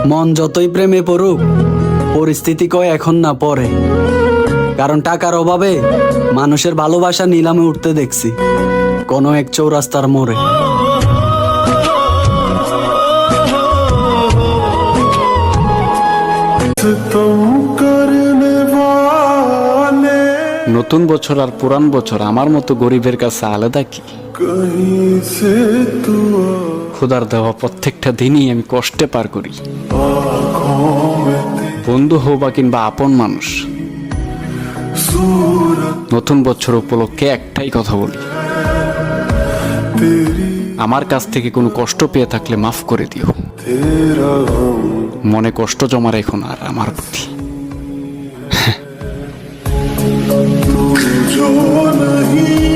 মন যতই প্রেমে পড়ুক, পরিস্থিতি কয় এখন না পরে। কারণ টাকার অভাবে মানুষের ভালোবাসা নিলামে উঠতে দেখছি কোনো এক চৌরাস্তার মোড়ে। নতুন বছর আর পুরান বছর আমার মতো গরিবের কাছে আলাদা কি? খোদার দেওয়া প্রত্যেকটা দিনই আমি কষ্টে পার করি। বন্ধু হোক বা কিংবা আপন মানুষ, নতুন বছর উপলক্ষে একটাই কথা বলি, আমার কাছ থেকে কোনো কষ্ট পেয়ে থাকলে মাফ করে দিও। মনে কষ্ট জমা রেখো না আর আমার প্রতি। जो नहीं